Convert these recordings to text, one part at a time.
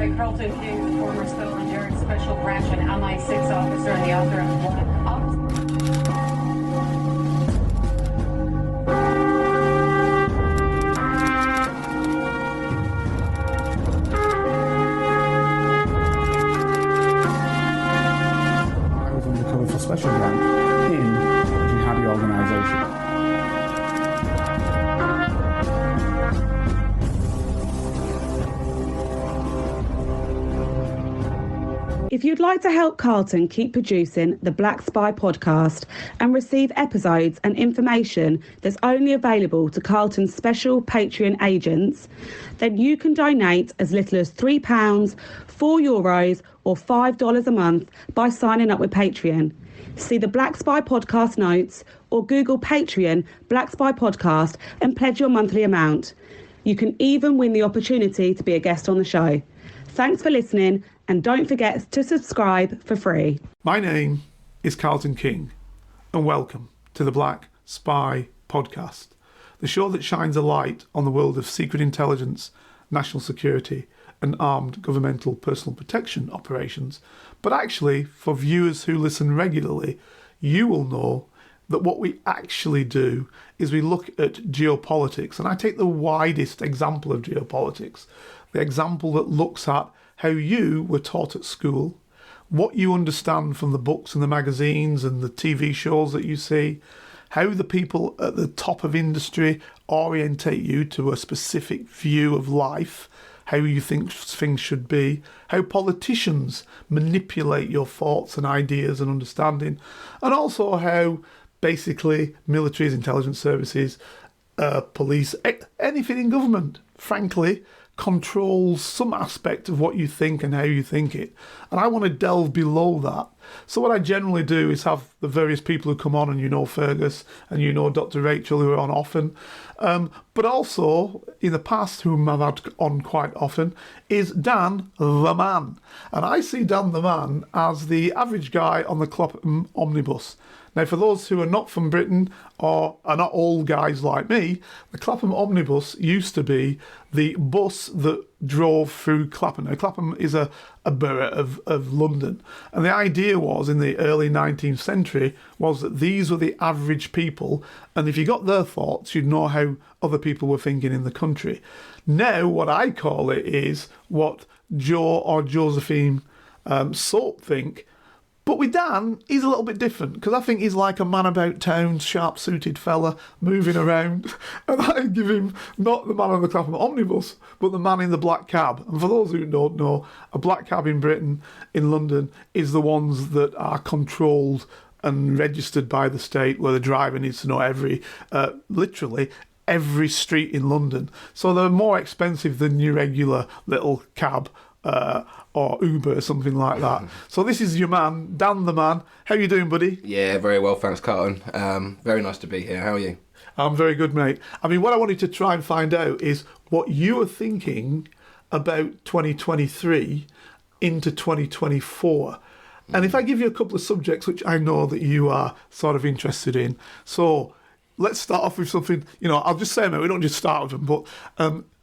by Carlton King, the former Scotland Yard Special Branch and MI6 officer and the author of Black Ops. I was undercover for Special Branch in a jihadi organisation. If you'd like to help Carlton keep producing the Black Spy podcast and receive episodes and information that's only available to Carlton's special Patreon agents, then you can donate as little as £3, €4 or $5 a month by signing up with Patreon. See the Black Spy podcast notes or Google Patreon Black Spy podcast and pledge your monthly amount. You can even win the opportunity to be a guest on the show. Thanks for listening, and don't forget to subscribe for free. My name is Carlton King, and welcome to the Black Spy Podcast, the show that shines a light on the world of secret intelligence, national security, and armed governmental personal protection operations. But actually, for viewers who listen regularly, you will know that what we actually do is we look at geopolitics, and I take the widest example of geopolitics, the example that looks at how you were taught at school, what you understand from the books and the magazines and the TV shows that you see, how the people at the top of industry orientate you to a specific view of life, how you think things should be, how politicians manipulate your thoughts and ideas and understanding, and also how basically militaries, intelligence services, police, anything in government, frankly, controls some aspect of what you think and how you think it. And I want to delve below that. So what I generally do is have the various people who come on, and you know Fergus and you know Dr. Rachel, who are on often, but also in the past, whom I've had on quite often, is Dan the Man. And I see Dan the Man as the average guy on the Clapham omnibus. Now, for those who are not from Britain or are not old guys like me, the Clapham omnibus used to be the bus that drove through Clapham. Now, Clapham is a borough of London. And the idea was, in the early 19th century, was that these were the average people. And if you got their thoughts, you'd know how other people were thinking in the country. Now, what I call it is what Joe or Josephine Soap think. But with Dan, he's a little bit different, because I think he's like a man about town, sharp-suited fella, moving around. And I give him not the man on the Clapham omnibus, but the man in the black cab. And for those who don't know, a black cab in Britain, in London, is the ones that are controlled and registered by the state, where the driver needs to know literally every street in London. So they're more expensive than your regular little cab, or Uber or something like that. So this is your man, Dan the Man. How you doing, buddy? Yeah, very well, thanks, Carlton. Very nice to be here. How are you? I'm very good, mate. I mean, what I wanted to try and find out is what you are thinking about 2023 into 2024. And if I give you a couple of subjects which I know that you are sort of interested in. So let's start off with something, I'll just say, mate, we don't just start with them, but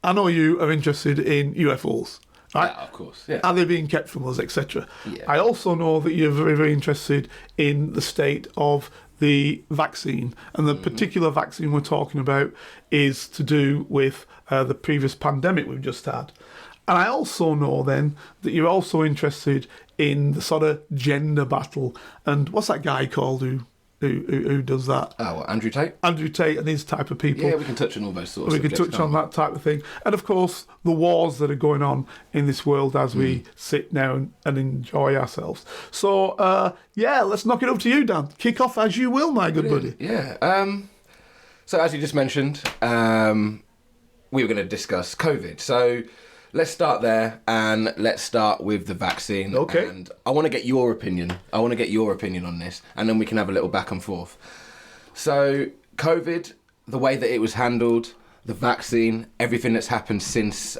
I know you are interested in UFOs. Right? Yeah, of course. Yeah. Are they being kept from us, etc.? Yeah. I also know that you're very, very interested in the state of the vaccine, and the particular vaccine we're talking about is to do with the previous pandemic we've just had. And I also know then that you're also interested in the sort of gender battle. And what's that guy called who does that? Oh, what, Andrew Tate? Andrew Tate and his type of people. Yeah, we can touch on all those sorts we of can subjects, touch on that type of thing. And of course, the wars that are going on in this world as we sit now and enjoy ourselves. So, let's knock it up to you, Dan. Kick off as you will, my good buddy. Yeah. So as you just mentioned, we were going to discuss COVID. So let's start there, and let's start with the vaccine. Okay. And I want to get your opinion. I want to get your opinion on this, and then we can have a little back and forth. So COVID, the way that it was handled, the vaccine, everything that's happened since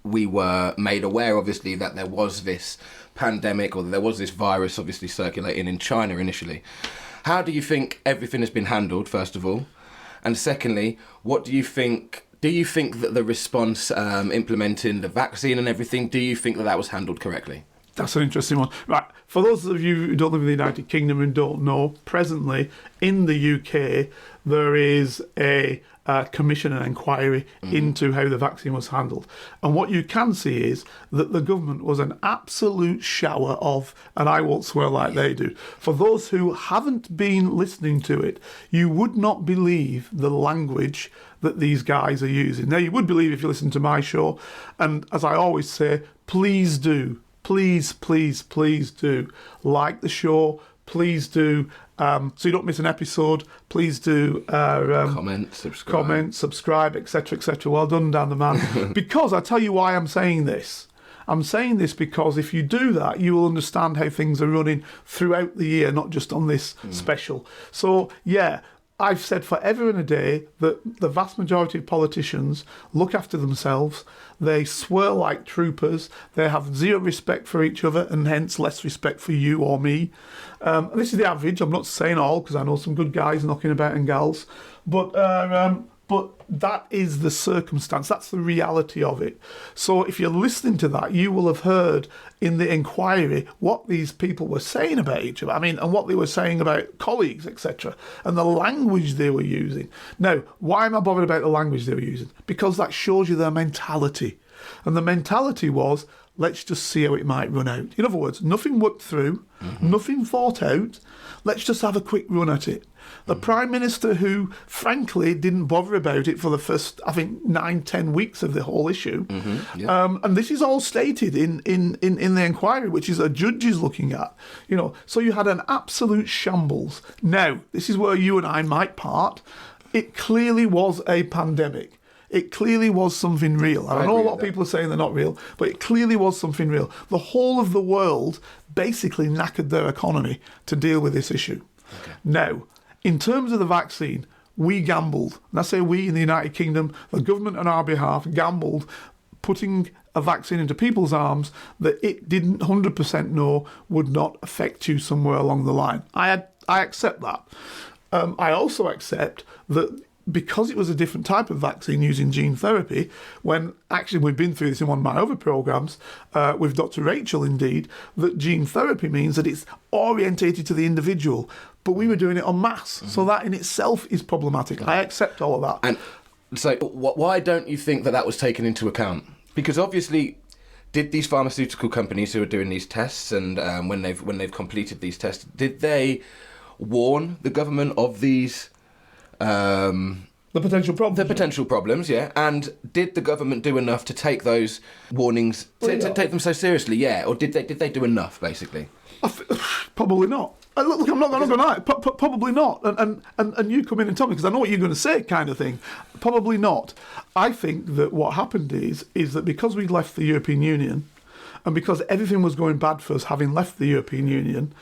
we were made aware, obviously, that there was this pandemic, or there was this virus obviously circulating in China initially. How do you think everything has been handled, first of all? And secondly, what do you think Do you think that the response implementing the vaccine and everything, do you think that that was handled correctly? That's an interesting one. Right, for those of you who don't live in the United Kingdom and don't know, presently in the UK there is a commission and inquiry into how the vaccine was handled. And what you can see is that the government was an absolute shower of, and I won't swear like they do, for those who haven't been listening to it, you would not believe the language that these guys are using. Now, you would believe if you listen to my show, and as I always say, please do. Please do like the show. Please do, so you don't miss an episode. Please do Comment, subscribe, etc. Well done, Dan the man. Because I tell you why I'm saying this. I'm saying this because if you do that, you will understand how things are running throughout the year, not just on this special. So, yeah, I've said forever and a day that the vast majority of politicians look after themselves. They swear like troopers. They have zero respect for each other and hence less respect for you or me. This is the average. I'm not saying all because I know some good guys knocking about and gals. But that is the circumstance. That's the reality of it. So if you're listening to that, you will have heard in the inquiry what these people were saying about each other. I mean, and what they were saying about colleagues, etc. And the language they were using. Now, why am I bothered about the language they were using? Because that shows you their mentality. And the mentality was, let's just see how it might run out. In other words, nothing worked through, nothing thought out. Let's just have a quick run at it. The Prime Minister, who frankly didn't bother about it for the first, I think, 9-10 weeks of the whole issue. And this is all stated in the inquiry, which is a judge is looking at. You know, so you had an absolute shambles. Now, this is where you and I might part. It clearly was a pandemic. It clearly was something real. I know a lot of people are saying they're not real, but it clearly was something real. The whole of the world basically knackered their economy to deal with this issue. Okay. Now, in terms of the vaccine, we gambled. And I say we in the United Kingdom, the government on our behalf gambled putting a vaccine into people's arms that it didn't 100% know would not affect you somewhere along the line. I accept that. I also accept that because it was a different type of vaccine using gene therapy, when actually we've been through this in one of my other programmes with Dr. Rachel, indeed, that gene therapy means that it's orientated to the individual, but we were doing it en masse. So that in itself is problematic. I accept all of that. And so why don't you think that that was taken into account? Because obviously, did these pharmaceutical companies who are doing these tests and when they've completed these tests, did they warn the government of these the potential problems? The potential problems, yeah. And did the government do enough to take those warnings, to take them so seriously, yeah? Or did they do enough, basically? Probably not. Look, I'm not going to lie. Probably not. And you come in and tell me, because I know what you're going to say, kind of thing. Probably not. I think that what happened is that because we left the European Union, and because everything was going bad for us having left the European Union,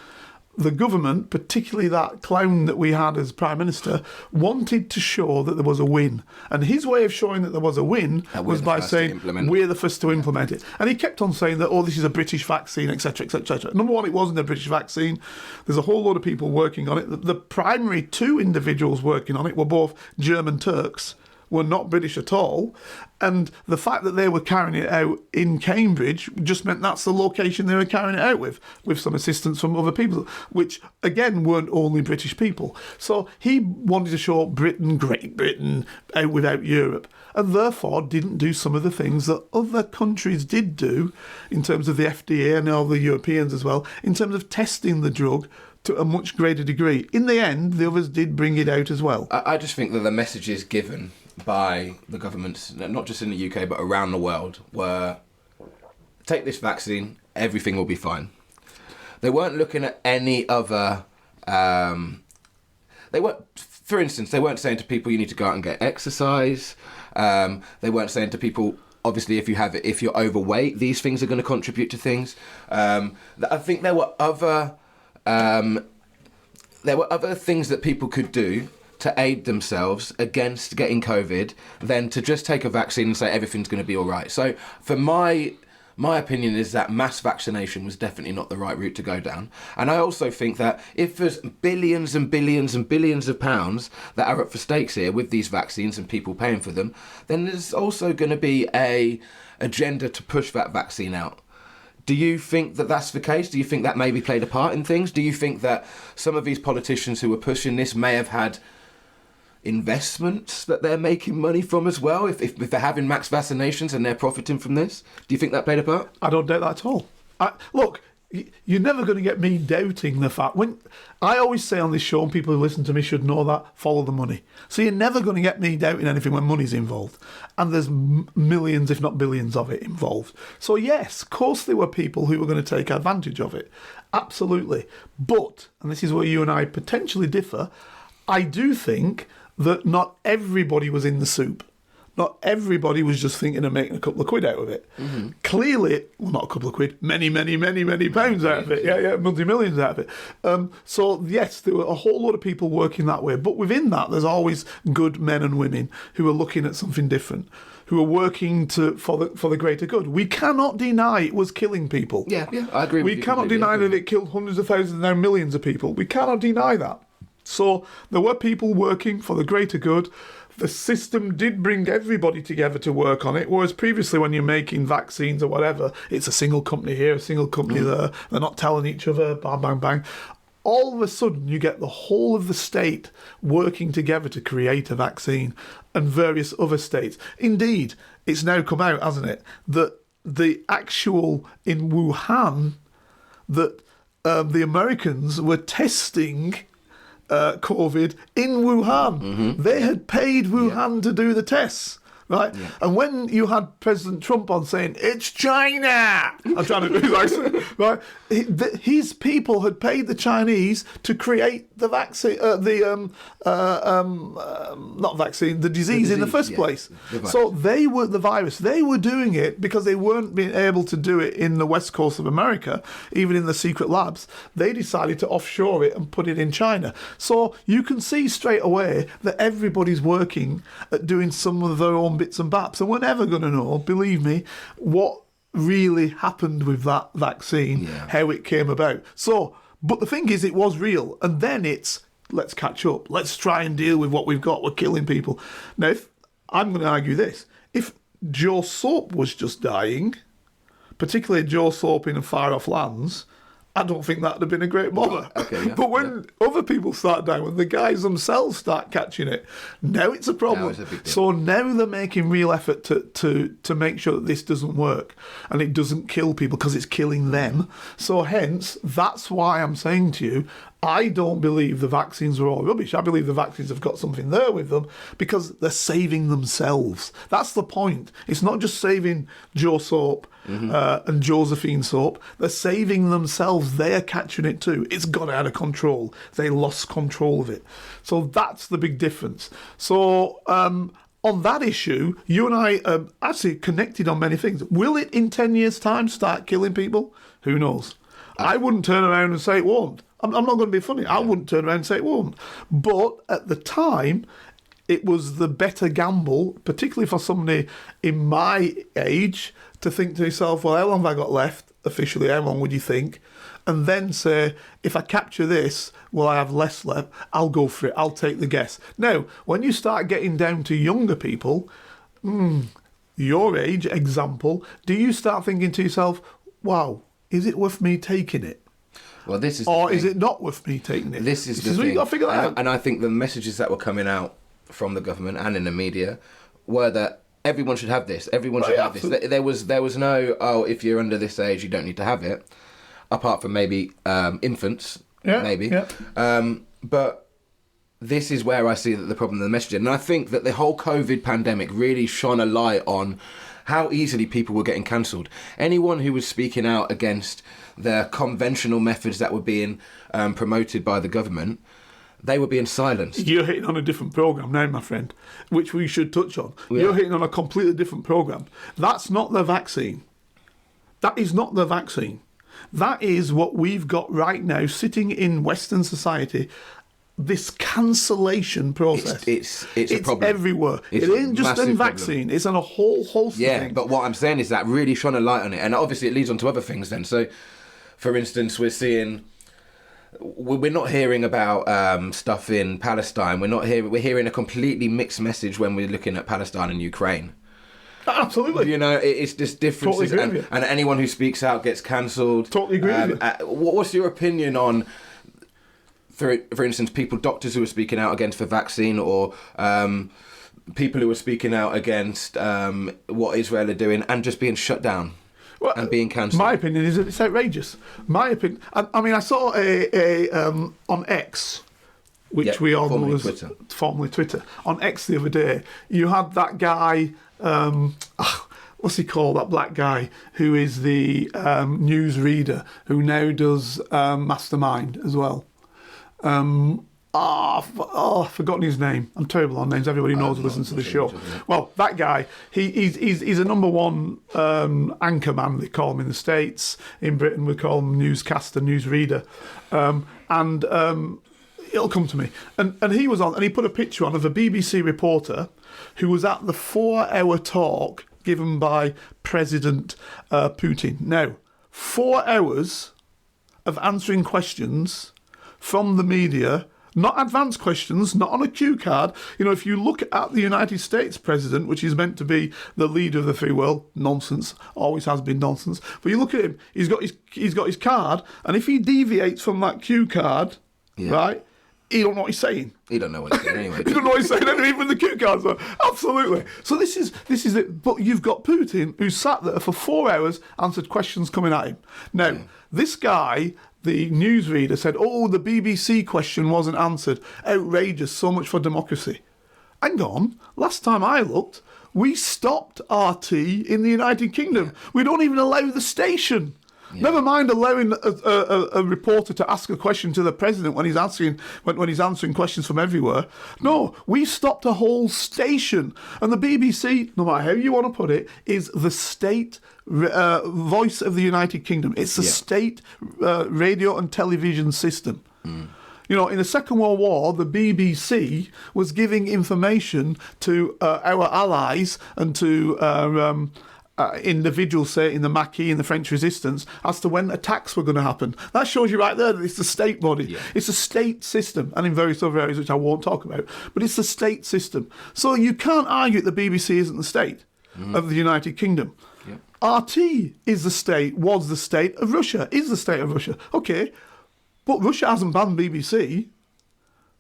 the government, particularly that clown that we had as Prime Minister, wanted to show that there was a win. And his way of showing that there was a win was by saying, we're the first to implement it. And he kept on saying that, oh, this is a British vaccine, etc., etc. Number one, it wasn't a British vaccine. There's a whole load of people working on it. The primary two individuals working on it were both German Turks, were not British at all, and the fact that they were carrying it out in Cambridge just meant that's the location they were carrying it out with some assistance from other people, which again weren't only British people. So he wanted to show Britain, Great Britain, out without Europe, and therefore didn't do some of the things that other countries did do in terms of the FDA and all the Europeans as well, in terms of testing the drug to a much greater degree. In the end, the others did bring it out as well. I just think that the messages given by the governments, not just in the UK but around the world, were take this vaccine, everything will be fine. They weren't looking at any other for instance, they weren't saying to people you need to go out and get exercise. They weren't saying to people, obviously, if you're overweight, these things are going to contribute to things. I think there were other things that people could do to aid themselves against getting COVID than to just take a vaccine and say everything's going to be all right. So for my My opinion is that mass vaccination was definitely not the right route to go down. And I also think that if there's billions and billions and billions of pounds that are up for stakes here with these vaccines and people paying for them, then there's also going to be a agenda to push that vaccine out. Do you think that that's the case? Do you think that maybe played a part in things? Do you think that some of these politicians who were pushing this may have had investments that they're making money from as well, if they're having max vaccinations and they're profiting from this? Do you think that played a part? I don't doubt that at all. Look, you're never going to get me doubting the fact. When I always say on this show, and people who listen to me should know that, follow the money. So you're never going to get me doubting anything when money's involved. And there's millions, if not billions of it involved. So yes, of course there were people who were going to take advantage of it. Absolutely. But, and this is where you and I potentially differ, I do think that not everybody was in the soup. Not everybody was just thinking of making a couple of quid out of it. Mm-hmm. Clearly, well, not a couple of quid, many pounds out of it. Yeah, multi-millions out of it. So, yes, there were a whole lot of people working that way. But within that, there's always good men and women who are looking at something different, who are working for the greater good. We cannot deny it was killing people. Yeah, I agree with you. We cannot deny that it killed hundreds of thousands, now millions of people. We cannot deny that. So there were people working for the greater good. The system did bring everybody together to work on it, whereas previously when you're making vaccines or whatever, it's a single company here, a single company there. They're not telling each other, bang, bang, bang. All of a sudden, you get the whole of the state working together to create a vaccine, and various other states. Indeed, it's now come out, hasn't it, that the actual in Wuhan, that the Americans were testing COVID in Wuhan. Mm-hmm. They had paid Wuhan to do the tests, right? Yeah. And when you had President Trump on saying, it's China, I'm trying to do this, right? His people had paid the Chinese to create the vaccine, not vaccine, the disease in the first place. So they were the virus. They were doing it because they weren't being able to do it in the west coast of America, even in the secret labs. They decided to offshore it and put it in China. So you can see straight away that everybody's working at doing some of their own bits and baps. And we're never going to know, believe me, what really happened with that vaccine, how it came about. So, but the thing is, it was real. And then it's, let's catch up. Let's try and deal with what we've got. We're killing people. Now, if I'm going to argue this, if Joe Soap was just dying, particularly Joe Soap in far off lands, I don't think that would have been a great bother. But when other people start dying, when the guys themselves start catching it, now it's a problem. It's a big deal. So now they're making real effort to make sure that this doesn't work and it doesn't kill people because it's killing them. So hence, that's why I'm saying to you, I don't believe the vaccines are all rubbish. I believe the vaccines have got something there with them because they're saving themselves. That's the point. It's not just saving Joe Soap and Josephine Soap. They're saving themselves. They're catching it too. It's got out of control. They lost control of it. So that's the big difference. So on that issue, you and I are actually connected on many things. Will it in 10 years' time start killing people? Who knows? I wouldn't turn around and say it won't. I'm not going to be funny. I wouldn't turn around and say it won't. But at the time, it was the better gamble, particularly for somebody in my age, to think to yourself, well, how long have I got left officially? How long would you think? And then say, if I capture this, will I have less left? I'll go for it. I'll take the guess. Now, when you start getting down to younger people, your age, example, do you start thinking to yourself, wow, is it worth me taking it? Well, this is or is it not worth me taking it? This is what you got to figure that out. And I think the messages that were coming out from the government and in the media were that everyone should have this. Everyone should have this. There was no, if you're under this age, you don't need to have it, apart from maybe infants, maybe. Yeah. But this is where I see that the problem of the messaging. And I think that the whole COVID pandemic really shone a light on how easily people were getting cancelled. Anyone who was speaking out against the conventional methods that were being promoted by the government, they were being silenced. You're hitting on a different programme now, my friend, which we should touch on. Yeah. You're hitting on a completely different programme. That's not the vaccine. That is not the vaccine. That is what we've got right now sitting in Western society this cancellation process. It's a problem. Everywhere. It's it ain't just massive in vaccine. It's on a whole host of things. But what I'm saying is that really shone a light on it, and obviously it leads on to other things then. So, for instance, we're not hearing about stuff in Palestine. We're hearing a completely mixed message when we're looking at Palestine and Ukraine. Absolutely. You know, it's just differences, Totally agree with you. and anyone who speaks out gets cancelled. Totally agree with you. What's your opinion on, for instance, doctors who are speaking out against the vaccine, or people who are speaking out against what Israel are doing and just being shut down and being cancelled? My opinion is that it's outrageous. My opinion. I mean, I saw a on X, which we all know as formerly Twitter. On X the other day, you had that guy. What's he called? That black guy who is the news reader who now does Mastermind as well. I've forgotten his name. I'm terrible on names. Everybody knows who listens to the show. Well, that guy, he's a number one anchor man, they call him in the States. In Britain, we call him newscaster, newsreader. It'll come to me. And he was on, and he put a picture on of a BBC reporter who was at the 4-hour talk given by President Putin. Now, 4 hours of answering questions from the media, not advanced questions, not on a cue card. You know, if you look at the United States president, which is meant to be the leader of the free world, nonsense, always has been nonsense. But you look at him, he's got his card, and if he deviates from that cue card, right, he don't know what he's saying. He don't know what he's saying anyway. He don't know what he's saying anyway, even the cue cards. Absolutely. So this is it. But you've got Putin, who sat there for 4 hours, answered questions coming at him. Now, this guy, the newsreader, said, the BBC question wasn't answered. Outrageous, so much for democracy. Hang on, last time I looked, we stopped RT in the United Kingdom. Yeah. We don't even allow the station. Yeah. Never mind allowing a reporter to ask a question to the president when he's answering questions from everywhere. No, we stopped a whole station. And the BBC, no matter how you want to put it, is the state voice of the United Kingdom. It's the state radio and television system. Mm. You know, in the Second World War, the BBC was giving information to our allies and to individuals, say, in the Maquis, in the French resistance, as to when attacks were going to happen. That shows you right there that it's the state body. Yeah. It's a state system, and in various other areas which I won't talk about, but it's the state system. So you can't argue that the BBC isn't the state of the United Kingdom. Yeah. RT is the state, was the state of Russia, is the state of Russia. Okay, but Russia hasn't banned BBC.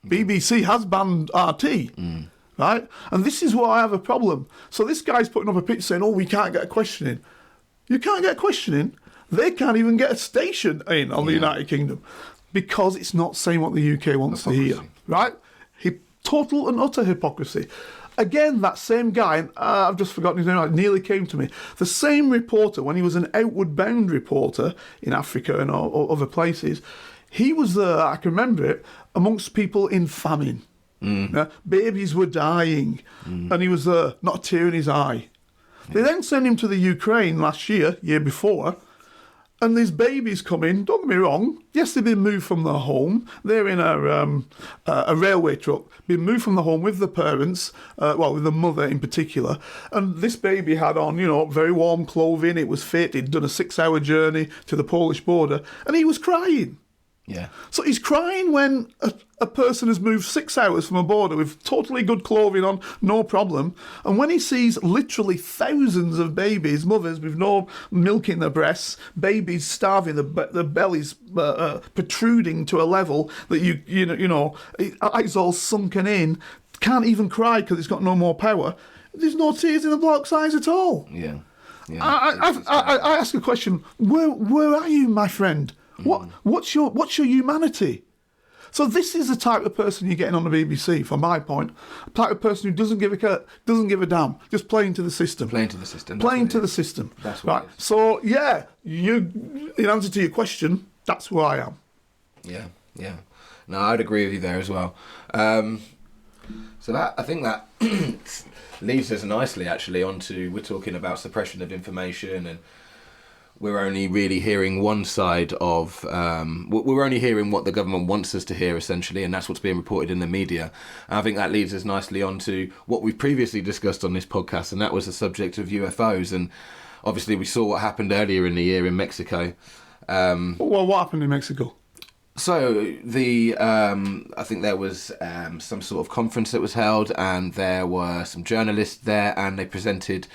BBC has banned RT. Mm. Right? And this is where I have a problem. So this guy's putting up a picture saying, we can't get a question in. You can't get a question in. They can't even get a station in on the United Kingdom because it's not saying what the UK wants to hear. Right? Total and utter hypocrisy. Again, that same guy, and I've just forgotten his name, it nearly came to me. The same reporter, when he was an outward bound reporter in Africa and other places, he was there, I can remember it, amongst people in famine. Mm. Babies were dying, and he was there, not a tear in his eye. Yeah. They then sent him to the Ukraine last year before, and these babies come in, don't get me wrong, yes, they've been moved from their home, they're in a railway truck, been moved from the home with the parents, with the mother in particular, and this baby had on, very warm clothing, it was fit, he'd done a 6-hour journey to the Polish border, and he was crying. Yeah. So he's crying when a person has moved 6 hours from a border with totally good clothing on, no problem. And when he sees literally thousands of babies, mothers with no milk in their breasts, babies starving, the bellies protruding to a level that eyes all sunken in, can't even cry because it's got no more power. There's no tears in the bloke's eyes at all. Yeah. I ask a question. Where are you, my friend? What's your humanity? So this is the type of person you're getting on the BBC, from my point. A type of person who doesn't give a damn, just playing to the system. Playing to the system. That's right. So in answer to your question, that's who I am. Yeah. No, I'd agree with you there as well. So I think that leads us nicely actually onto, we're talking about suppression of information and we're only really hearing one side of, we're only hearing what the government wants us to hear, essentially, and that's what's being reported in the media. And I think that leads us nicely on to what we've previously discussed on this podcast, and that was the subject of UFOs. And obviously we saw what happened earlier in the year in Mexico. Well, what happened in Mexico? So I think there was some sort of conference that was held, and there were some journalists there, and they presented,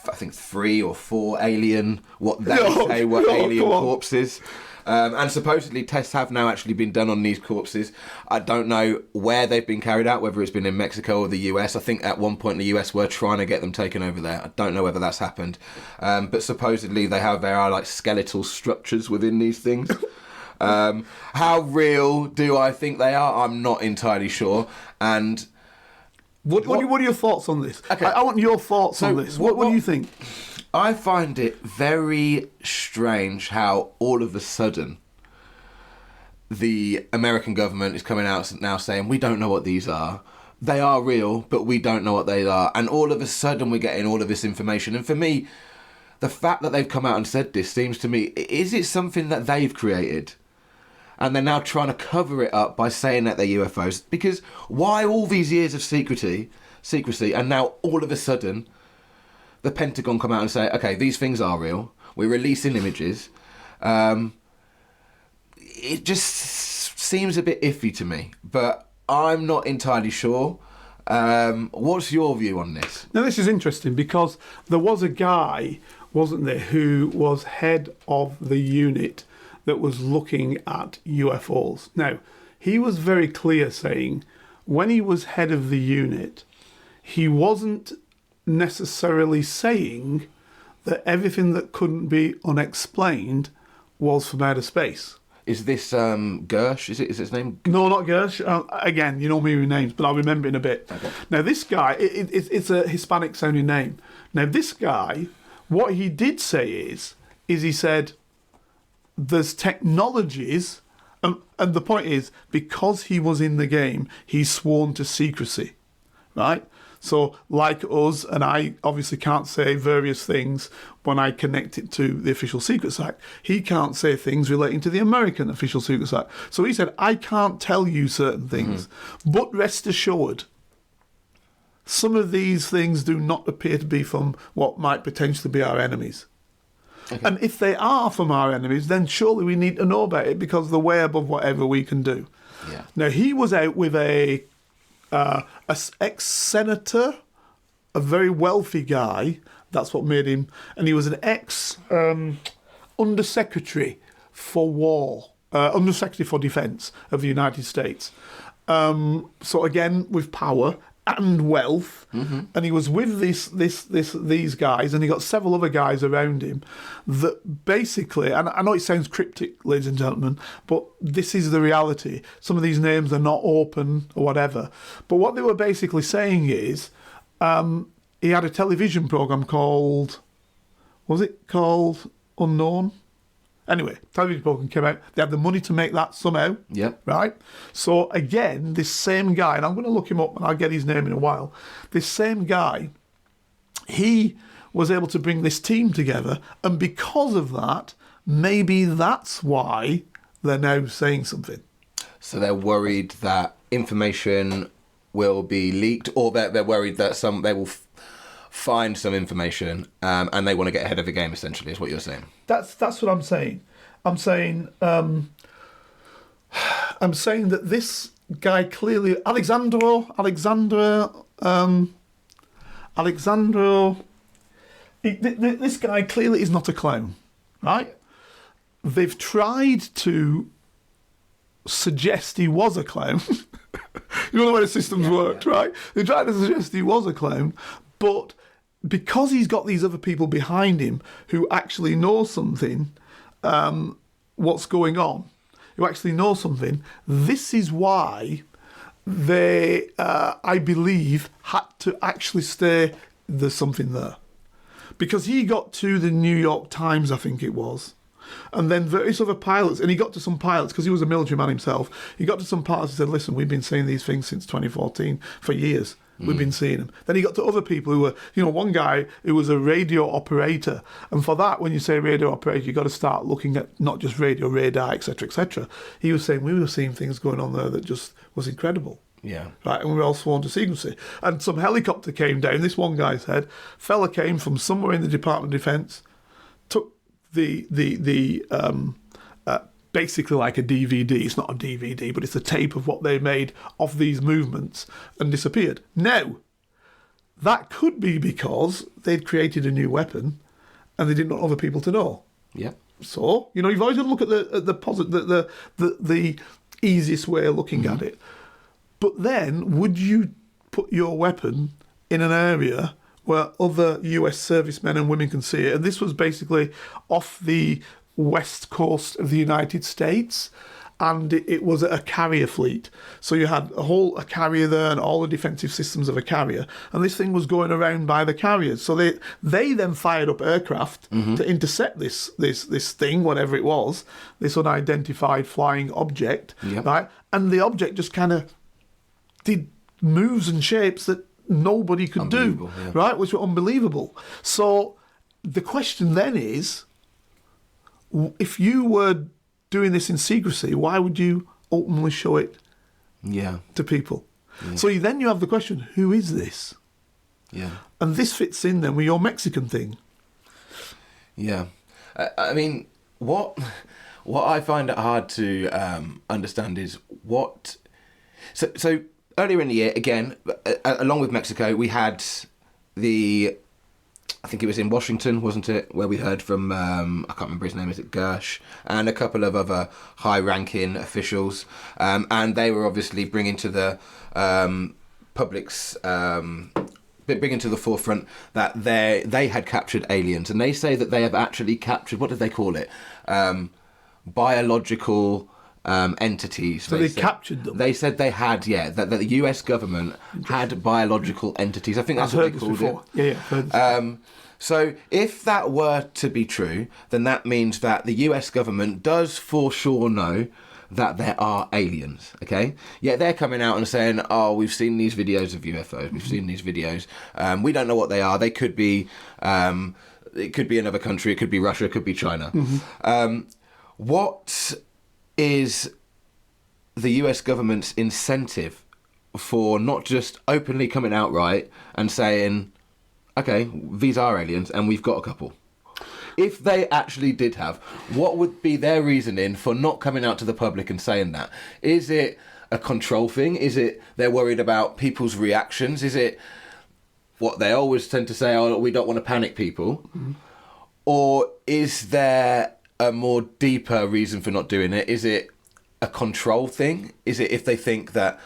I think, 3 or 4 alien, what they say were alien corpses. And supposedly tests have now actually been done on these corpses. I don't know where they've been carried out, whether it's been in Mexico or the US. I think at one point the US were trying to get them taken over there. I don't know whether that's happened. But supposedly there are like skeletal structures within these things. How real do I think they are? I'm not entirely sure. And what are your thoughts on this? Okay. I want your thoughts on this. What do you think? I find it very strange how all of a sudden the American government is coming out now saying, we don't know what these are. They are real, but we don't know what they are. And all of a sudden we're getting all of this information. And for me, the fact that they've come out and said this seems to me, is it something that they've created? And they're now trying to cover it up by saying that they're UFOs. Because why all these years of secrecy, and now all of a sudden the Pentagon come out and say, okay, these things are real. We're releasing images. It just seems a bit iffy to me, but I'm not entirely sure. What's your view on this? Now, this is interesting because there was a guy, wasn't there, who was head of the unit that was looking at UFOs. Now, he was very clear saying when he was head of the unit, he wasn't necessarily saying that everything that couldn't be unexplained was from outer space. Is this Gersh? Is his name? No, not Gersh. Again, you know me with names, but I'll remember in a bit. Okay. Now, this guy, it's a Hispanic-sounding name. Now, this guy, what he did say is he said, there's technologies, and the point is, because he was in the game, he's sworn to secrecy, right? So, like us, and I obviously can't say various things when I connect it to the Official Secrets Act, he can't say things relating to the American Official Secrets Act. So he said, I can't tell you certain things, but rest assured, some of these things do not appear to be from what might potentially be our enemies. Okay. And if they are from our enemies, then surely we need to know about it because they're way above whatever we can do. Yeah. Now, he was out with a ex-senator, a very wealthy guy. That's what made him. And he was an ex-undersecretary for war, undersecretary for defence of the United States. So again, with power and wealth, and he was with these guys, and he got several other guys around him that basically, and I know it sounds cryptic, ladies and gentlemen, but this is the reality. Some of these names are not open or whatever, but what they were basically saying is he had a television program called, was it called Unknown? Anyway, television program came out. They had the money to make that somehow. Yep. Right? So again, this same guy, and I'm going to look him up and I'll get his name in a while. This same guy, he was able to bring this team together. And because of that, maybe that's why they're now saying something. So they're worried that information will be leaked, or they're worried that they will find some information, and they want to get ahead of the game, essentially, is what you're saying. That's what I'm saying. I'm saying that this guy clearly, Alexandro, this guy clearly is not a clown, right? They've tried to suggest he was a clown. You know the way the systems worked, right? They tried to suggest he was a clown, but because he's got these other people behind him who actually know something, what's going on, who actually know something, this is why they, I believe, had to actually say there's something there. Because he got to the New York Times, I think it was, and then various other pilots, and he got to some pilots, because he was a military man himself, he got to some pilots and said, listen, we've been saying these things since 2014 for years. we've been seeing them. Then he got to other people who were, one guy who was a radio operator. And for that, when you say radio operator, you've got to start looking at not just radio, radar, etc., etc. He was saying we were seeing things going on there that just was incredible. Yeah. Right, and we were all sworn to secrecy. And some helicopter came down, this one guy said, fella came from somewhere in the Department of Defence, took the basically like a DVD. It's not a DVD, but it's a tape of what they made of these movements and disappeared. Now, that could be because they'd created a new weapon and they didn't want other people to know. Yeah. So, you've always got to look at the easiest way of looking at it. But then, would you put your weapon in an area where other US servicemen and women can see it? And this was basically off the west coast of the United States, and it was a carrier fleet. So you had a carrier there and all the defensive systems of a carrier, and this thing was going around by the carriers. So they then fired up aircraft to intercept this thing, whatever it was, this unidentified flying object, right? And the object just kind of did moves and shapes that nobody could do, right? Which were unbelievable. So the question then is, if you were doing this in secrecy, why would you openly show it to people? Yeah. So then you have the question, who is this? Yeah. And this fits in then with your Mexican thing. Yeah. I mean, what I find it hard to understand is what... So earlier in the year, again, along with Mexico, we had I think it was in Washington, wasn't it, where we heard from, I can't remember his name, is it Gersh, and a couple of other high-ranking officials, and they were obviously bringing to the public's, bringing to the forefront that they had captured aliens, and they say that they have actually captured, what did they call it, biological entities. So they captured them? They said they had, that the US government had biological entities. I think that's what they called it. Yeah, heard this. So if that were to be true, then that means that the US government does for sure know that there are aliens, okay? Yet they're coming out and saying, we've seen these videos of UFOs, we've seen these videos, we don't know what they are, they could be, it could be another country, it could be Russia, it could be China. What is the US government's incentive for not just openly coming out right and saying, okay, these are aliens and we've got a couple? If they actually did have, what would be their reasoning for not coming out to the public and saying that? Is it a control thing? Is it they're worried about people's reactions? Is it what they always tend to say, we don't want to panic people? Or is there a more deeper reason for not doing it? Is it a control thing? Is it if they think that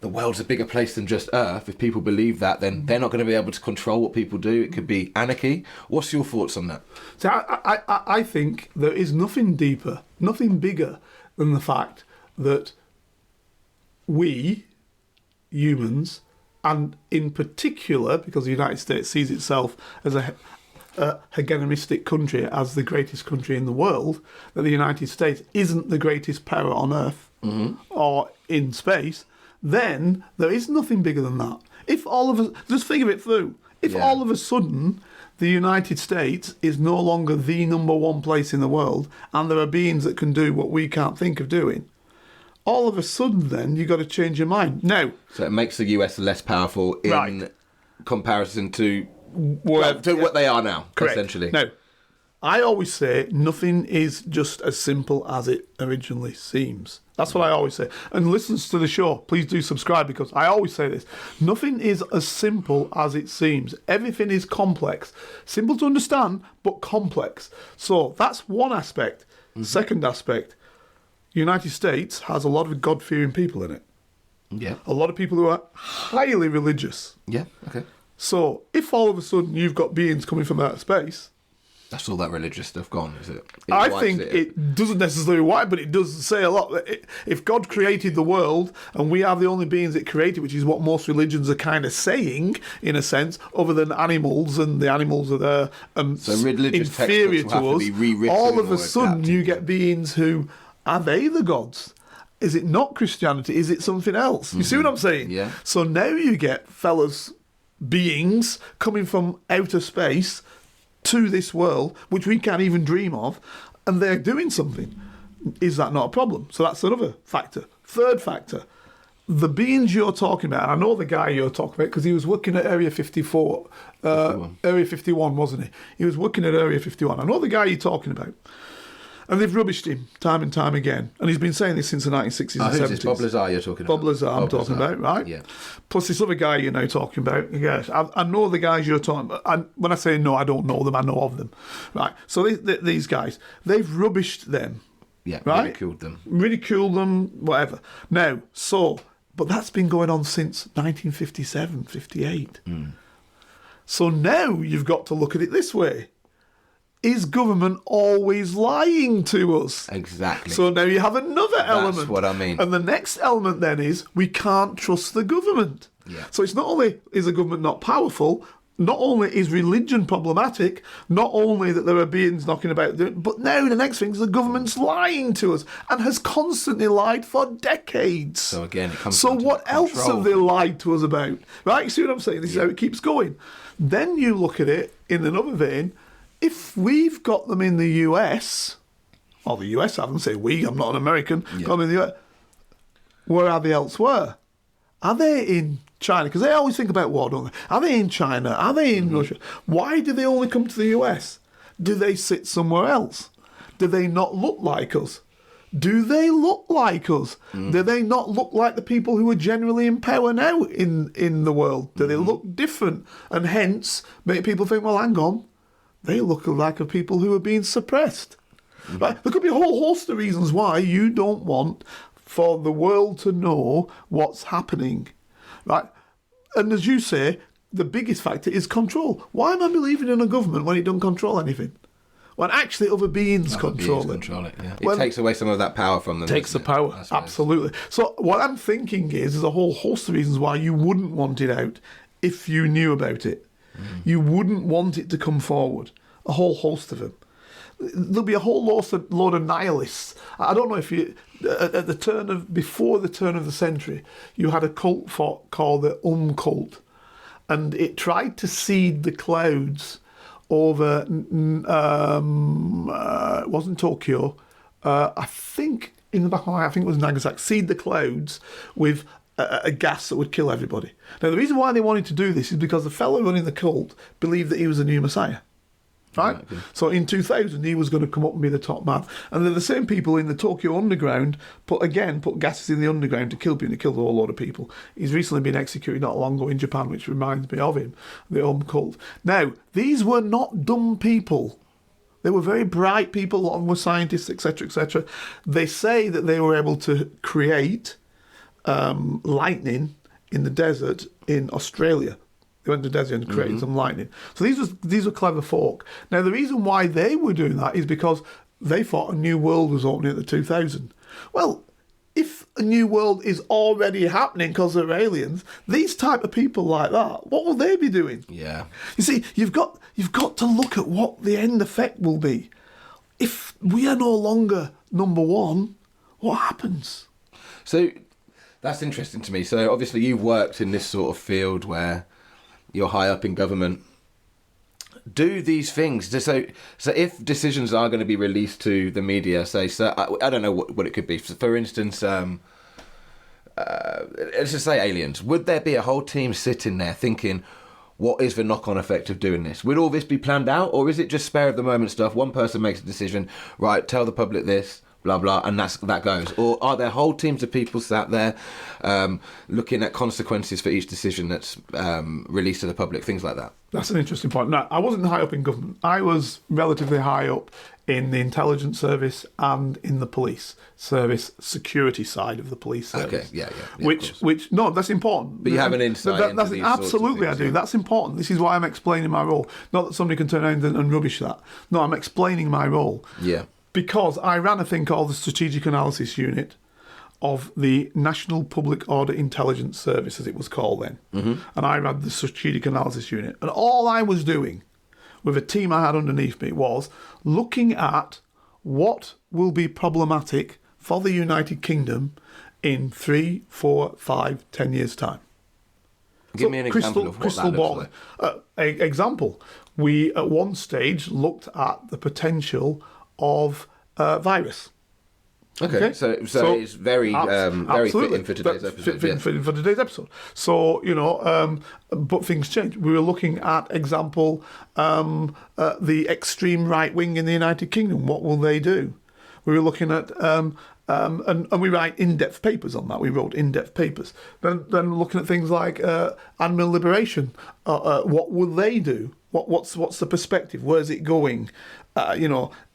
the world's a bigger place than just Earth, if people believe that, then they're not going to be able to control what people do? It could be anarchy. What's your thoughts on that? So I think there is nothing deeper, nothing bigger than the fact that we, humans, and in particular, because the United States sees itself as a hegemonistic country, as the greatest country in the world, that the United States isn't the greatest power on Earth or in space, then there is nothing bigger than that. If all of us, just think of it through, if all of a sudden the United States is no longer the number one place in the world and there are beings that can do what we can't think of doing, all of a sudden then you've got to change your mind. Now, so it makes the US less powerful in comparison to what they are now, correct. Essentially. Now, I always say nothing is just as simple as it originally seems. That's what I always say. And listens to the show, please do subscribe, because I always say this. Nothing is as simple as it seems. Everything is complex. Simple to understand, but complex. So that's one aspect. Second aspect, the United States has a lot of God-fearing people in it. Yeah. A lot of people who are highly religious. Yeah, okay. So if all of a sudden you've got beings coming from outer space, that's all that religious stuff gone, is it? I think it doesn't necessarily wipe, but it does say a lot. If God created the world and we are the only beings it created, which is what most religions are kind of saying, in a sense, other than animals, and the animals are there so religious inferior textbooks will to have to be us, all of a or sudden adapted. you get beings who, are they the gods? Is it not Christianity? Is it something else? You see what I'm saying? Yeah. So now you get beings coming from outer space to this world, which we can't even dream of, and they're doing something. Is that not a problem? So that's another factor. Third factor, the beings you're talking about, I know the guy you're talking about because he was working at Area 54, Area 51, wasn't he? He was working at Area 51. I know the guy you're talking about. And they've rubbished him time and time again. And he's been saying this since the 1960s and 70s. Who's this? Bob Lazar you're talking about? Bob Lazar I'm talking about, right? Yeah. Plus this other guy you're now talking about. Yes, I know the guys you're talking about. When I say no, I don't know them, I know of them. Right. So these guys, they've rubbished them. Yeah, right? Ridiculed them, whatever. Now, but that's been going on since 1957, 58. So now you've got to look at it this way. Is government always lying to us? Exactly. So now you have another element. That's what I mean. And the next element then is we can't trust the government. Yeah. So it's not only is the government not powerful, not only is religion problematic, not only that there are beings knocking about, but now the next thing is the government's lying to us and has constantly lied for decades. So again, it comes So down to what the else control have they thing. lied to us about? Right? You see what I'm saying? This is how it keeps going. Then you look at it in another vein. If we've got them in the US, or the US, I haven't say we, I'm not an American, got them in the US, where are they elsewhere? Are they in China? Because they always think about war, don't they? Are they in China? Are they in Russia? Why do they only come to the US? Do they sit somewhere else? Do they not look like us? Do they look like us? Do they not look like the people who are generally in power now in the world? Do they look different? And hence make people think, well, hang on, they look like a people who are being suppressed. Right? There could be a whole host of reasons why you don't want for the world to know what's happening. Right? And as you say, the biggest factor is control. Why am I believing in a government when it don't control anything? When actually other beings control it. It takes away some of that power from them. Takes the power, absolutely. So what I'm thinking is there's a whole host of reasons why you wouldn't want it out if you knew about it. You wouldn't want it to come forward. A whole host of them. There'll be a whole load of nihilists. I don't know if you, before the turn of the century, you had a cult called the cult, and it tried to seed the clouds over. It wasn't Tokyo. I think in the back of my mind, I think it was Nagasaki. Seed the clouds with a gas that would kill everybody. Now, the reason why they wanted to do this is because the fellow running the cult believed that he was a new messiah. Right? Okay. So in 2000, he was going to come up and be the top man. And they're the same people in the Tokyo underground put gases in the underground to kill people. They killed a whole lot of people. He's recently been executed not long ago in Japan, which reminds me of him, the cult. Now, these were not dumb people. They were very bright people. A lot of them were scientists, etc., etc. They say that they were able to create lightning in the desert in Australia. They went to the desert and created some lightning. So these were clever folk. Now, the reason why they were doing that is because they thought a new world was opening at the 2000. Well, if a new world is already happening because they're aliens, these type of people like that, what will they be doing? Yeah. You see, you've got to look at what the end effect will be. If we are no longer number one, what happens? So that's interesting to me. So obviously you've worked in this sort of field where you're high up in government. Do these things, so if decisions are going to be released to the media, say, so I don't know what it could be. For instance, let's just say aliens. Would there be a whole team sitting there thinking, what is the knock-on effect of doing this? Would all this be planned out, or is it just spare of the moment stuff? One person makes a decision, right, tell the public this, blah, blah, and that goes. Or are there whole teams of people sat there looking at consequences for each decision that's released to the public, things like that? That's an interesting point. Now, I wasn't high up in government. I was relatively high up in the intelligence service and in the police service, security side of the police service. Okay, yeah. Which no, that's important. But you have an insight into these absolutely, sorts of things, I do. That's important. This is why I'm explaining my role. Not that somebody can turn around and rubbish that. No, I'm explaining my role. Yeah. Because I ran a thing called the Strategic Analysis Unit of the National Public Order Intelligence Service, as it was called then. And I ran the Strategic Analysis Unit. And all I was doing, with a team I had underneath me, was looking at what will be problematic for the United Kingdom in 3, 4, 5, 10 years' time? Give me an example of what that looks like. Example, we at one stage looked at the potential of virus. Okay, so it's very fitting for today's episode. Fitting for today's episode. So, but things change. We were looking at, example, the extreme right wing in the United Kingdom. What will they do? We were looking at, and we write in-depth papers on that. We wrote in-depth papers. Then looking at things like animal liberation. What will they do? What's the perspective? Where's it going?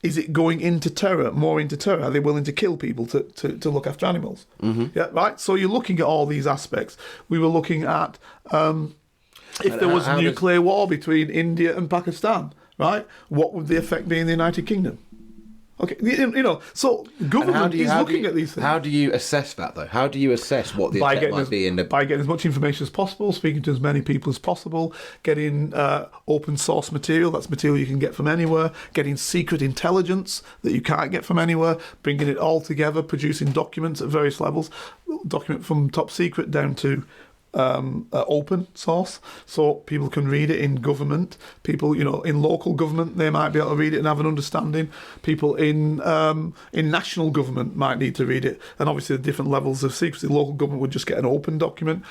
Is it going into terror, more into terror? Are they willing to kill people to look after animals? Mm-hmm. Yeah, right. So you're looking at all these aspects. We were looking at if there was nuclear war between India and Pakistan, right? What would the effect be in the United Kingdom? Okay, so government is looking at these things. How do you assess that, though? How do you assess what the effect might be by getting as much information as possible, speaking to as many people as possible, getting open source material, that's material you can get from anywhere, getting secret intelligence that you can't get from anywhere, bringing it all together, producing documents at various levels, document from top secret down to open source, so people can read it in government. People, in local government, they might be able to read it and have an understanding. People in national government might need to read it, and obviously the different levels of secrecy. Local government would just get an open document.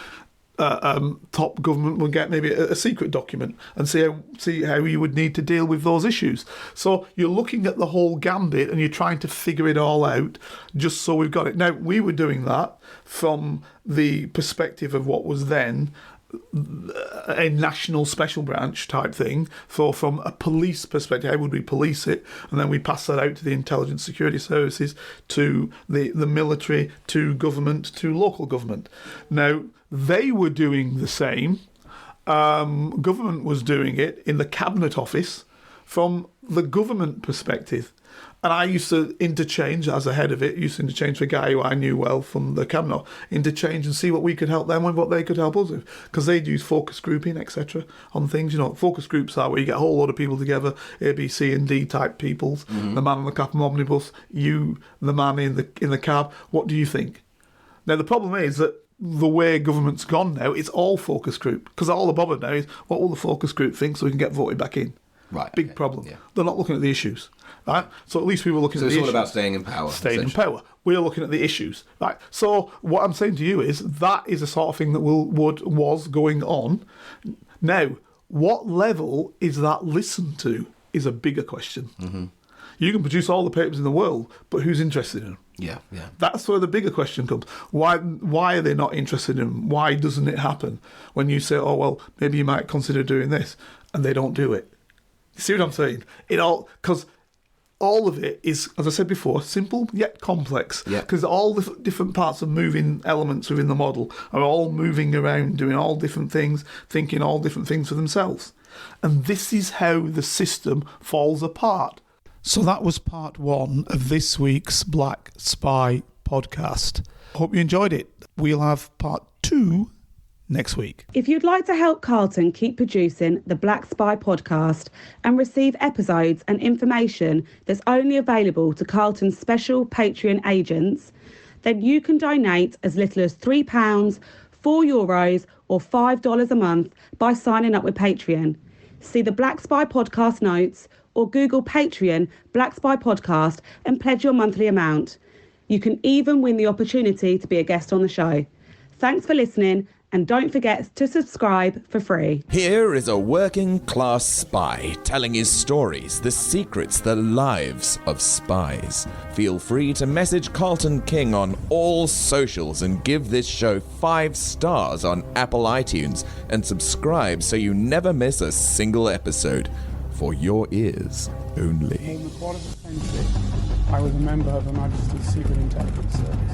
Top government would get maybe a secret document, and see how you would need to deal with those issues. So you're looking at the whole gambit and you're trying to figure it all out just so we've got it. Now, we were doing that from the perspective of what was then a national special branch type thing. So from a police perspective, how would we police it? And then we pass that out to the intelligence security services, to the military, to government, to local government. Now, they were doing the same. Government was doing it in the Cabinet Office from the government perspective. And I used to interchange, as a head of it, with a guy who I knew well from the Cabinet, interchange and see what we could help them with, what they could help us with. Because they'd use focus grouping, etc. on things. Focus groups are where you get a whole lot of people together, A, B, C and D type peoples. Mm-hmm. The man on the Clapham omnibus, you, the man in the cab. What do you think? Now, the problem is that the way government's gone now, it's all focus group. Because all they're bothered now is, what will the focus group think so we can get voted back in? Right. Big problem. Yeah. They're not looking at the issues. Right? So at least we were looking at the issues. So it's all about staying in power. Staying in power. We're looking at the issues. Right. So what I'm saying to you is that is the sort of thing that was going on. Now, what level is that listened to is a bigger question. Mm-hmm. You can produce all the papers in the world, but who's interested in them? Yeah. That's where the bigger question comes. Why are they not interested in them? Why doesn't it happen? When you say, oh, well, maybe you might consider doing this, and they don't do it. You see what I'm saying? Because all of it is, as I said before, simple yet complex. Because all the different parts of moving elements within the model are all moving around, doing all different things, thinking all different things for themselves. And this is how the system falls apart. So that was part 1 of this week's Black Spy podcast. Hope you enjoyed it. We'll have part 2 next week. If you'd like to help Carlton keep producing the Black Spy podcast and receive episodes and information that's only available to Carlton's special Patreon agents, then you can donate as little as £3, €4 or $5 a month by signing up with Patreon. See the Black Spy podcast notes or Google Patreon Black Spy podcast and pledge your monthly amount. You can even win the opportunity to be a guest on the show. Thanks for listening, and don't forget to subscribe for free. Here is a working class spy telling his stories, the secrets, the lives of spies. Feel free to message Carlton King on all socials and give this show 5 stars on Apple iTunes and subscribe so you never miss a single episode. For your ears only. More than a quarter of a century, I was a member of Her Majesty's Secret Intelligence Service.